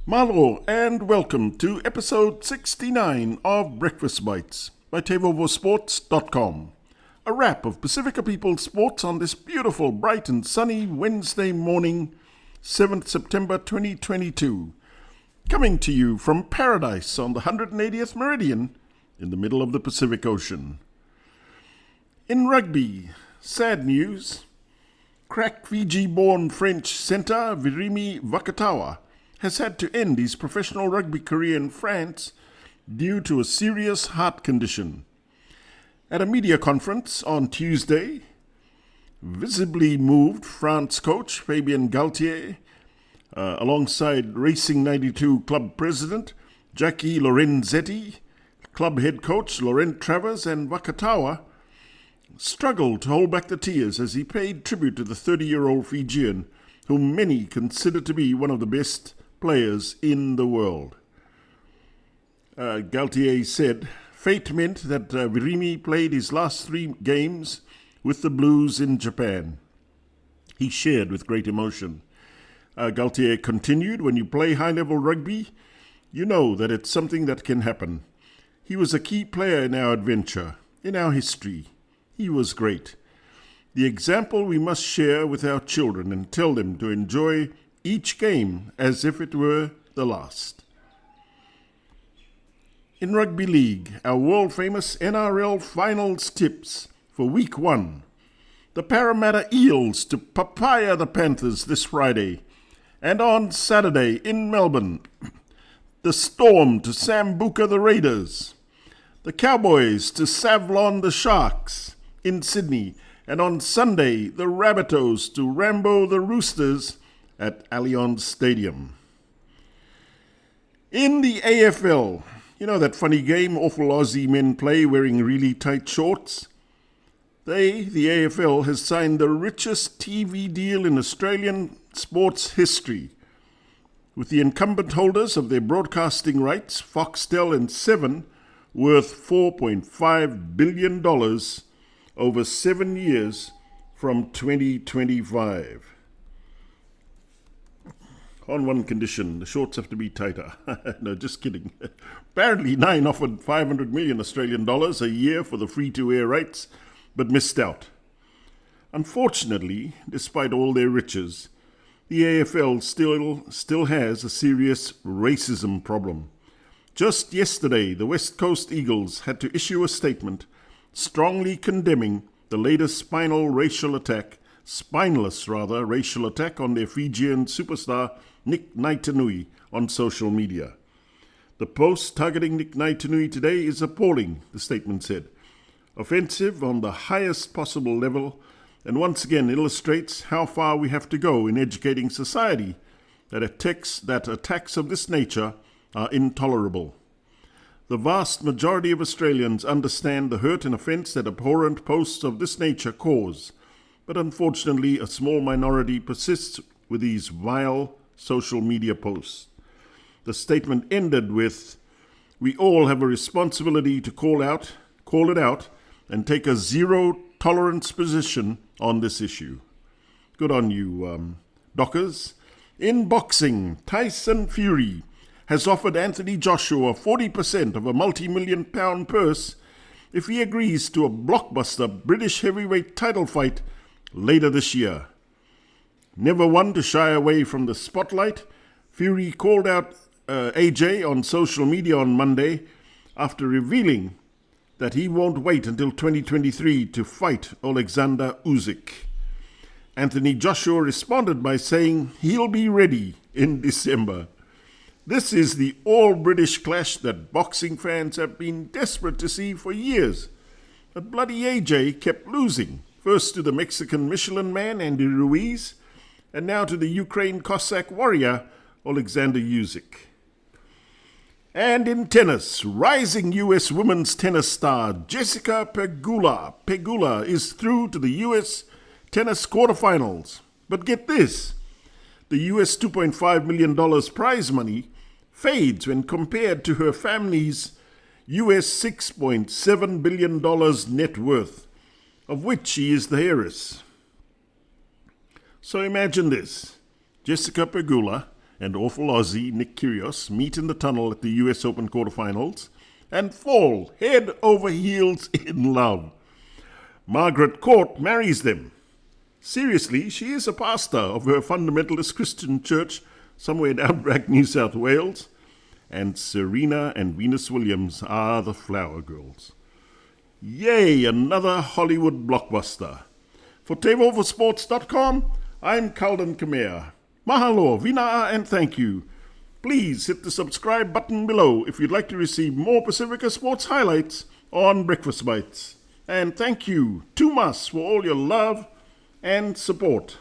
Malo, and welcome to episode 69 of Breakfast Bites by TeivovoSports.com. A wrap of Pasifika People's sports on this beautiful, bright and sunny Wednesday morning, 7th September 2022. Coming to you from paradise on the 180th meridian in the middle of the Pacific Ocean. In rugby, sad news. Crack Fiji-born French Centre Virimi Vakatawa has had to end his professional rugby career in France due to a serious heart condition. At a media conference on Tuesday, visibly moved France coach Fabien Galthié, alongside Racing 92 club president Jacky Lorenzetti, club head coach Laurent Travers and Vakatawa, struggled to hold back the tears as he paid tribute to the 30-year-old Fijian, whom many consider to be one of the best players in the world. Galthié said, "Fate meant that Virimi played his last 3 games with the Blues in Japan." He shared with great emotion. Galthié continued, "When you play high-level rugby, you know that it's something that can happen. He was a key player in our adventure, in our history. He was great. The example we must share with our children and tell them to enjoy each game as if it were the last." In Rugby League, our world-famous NRL finals tips for Week 1. The Parramatta Eels to papaya the Panthers this Friday. And on Saturday in Melbourne, the Storm to Sambuca the Raiders. The Cowboys to Savlon the Sharks in Sydney. And on Sunday, the Rabbitohs to Rambo the Roosters at Allianz Stadium. In the AFL, you know that funny game awful Aussie men play wearing really tight shorts? The AFL, has signed the richest TV deal in Australian sports history, with the incumbent holders of their broadcasting rights, Foxtel and Seven, worth $4.5 billion over 7 years from 2025. On one condition, the shorts have to be tighter. No, just kidding. Apparently, Nine offered 500 million Australian dollars a year for the free-to-air rights, but missed out. Unfortunately, despite all their riches, the AFL still has a serious racism problem. Just yesterday, the West Coast Eagles had to issue a statement strongly condemning the latest spineless racial attack on their Fijian superstar Nick Naitanui on social media. "The post targeting Nick Naitanui today is appalling," the statement said. "Offensive on the highest possible level, and once again illustrates how far we have to go in educating society that attacks of this nature are intolerable. The vast majority of Australians understand the hurt and offence that abhorrent posts of this nature cause, but unfortunately a small minority persists with these vile social media posts." The statement ended with, "We all have a responsibility to call it out, and take a zero-tolerance position on this issue." Good on you, Dockers. In boxing, Tyson Fury has offered Anthony Joshua 40% of a multi-million-pound purse if he agrees to a blockbuster British heavyweight title fight later this year. Never one to shy away from the spotlight, Fury called out AJ on social media on Monday after revealing that he won't wait until 2023 to fight Alexander Usyk. Anthony Joshua responded by saying he'll be ready in December. This is the all-British clash that boxing fans have been desperate to see for years. But bloody AJ kept losing, first to the Mexican Michelin man Andy Ruiz, and now to the Ukraine Cossack warrior Alexander Usyk. And in tennis, rising U.S. women's tennis star Jessica Pegula is through to the U.S. tennis quarterfinals. But get this, the U.S. $2.5 million prize money fades when compared to her family's U.S. $6.7 billion net worth, of which she is the heiress. So imagine this. Jessica Pegula and awful Aussie Nick Kyrgios meet in the tunnel at the US Open quarterfinals and fall head over heels in love. Margaret Court marries them. Seriously, she is a pastor of her fundamentalist Christian church somewhere in outback New South Wales, and Serena and Venus Williams are the flower girls. Yay, another Hollywood blockbuster. For TEIVOVOsports.com, I'm Calden Khmer. Mahalo, vina, and thank you. Please hit the subscribe button below if you'd like to receive more Pacifica sports highlights on Breakfast Bites. And thank you, Tumas, for all your love and support.